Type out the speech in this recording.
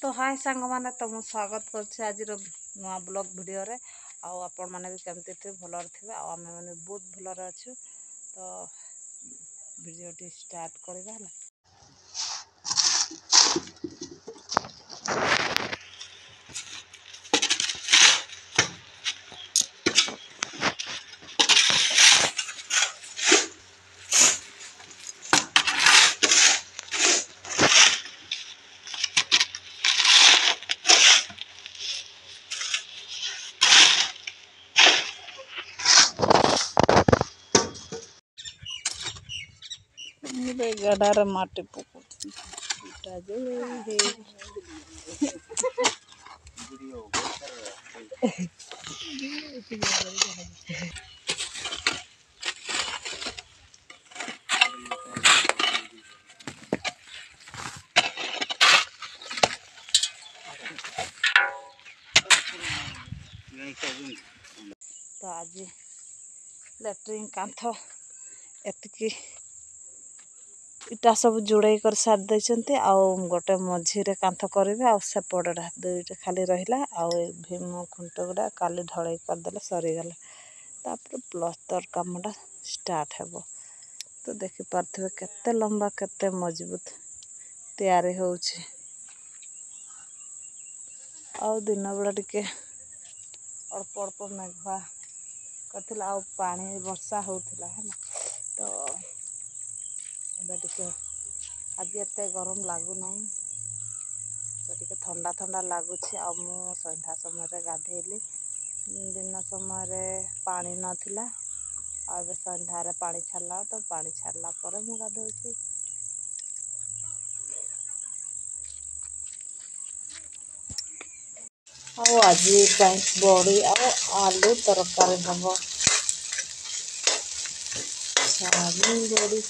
तो हाय सांग मैंने तो मुझे स्वागत कर नुआ ब्लॉग वीडियो रे आपण मैंने भी केमती थे भलर थे आम मैंने बहुत भलर अच्छु तो वीडियो स्टार्ट करवा। गडार माटी पकड़ा तो आज लैट्रिन कांथ एतिकी इटा सब जोड़े कर साथ देते गोटे मझीरे कांथ करेंगे आसेपटा दुईटा खाली रहा भीम खुंट गुड़ा काली ढलई करदे सरीगला तापर प्लस्तर कामटा स्टार्ट हेबो। तो देखिपे केते लंबा केते मजबूत तैयारी होउछि। दिन बेला टिके अल्प अल्प मेघुआ करथिला पानी वर्षा होउथिला है तो टिके आज एत गरम लगुना तो ठंडा ठंडा लगुच। मु संध्या समय गाधेली दिन समय पानी नथिला अब संध्यारे पानी छाड़ा तो पानी छाड़ला पर मु गाधोची। आज बड़ी आलू तरकारी हम बड़ी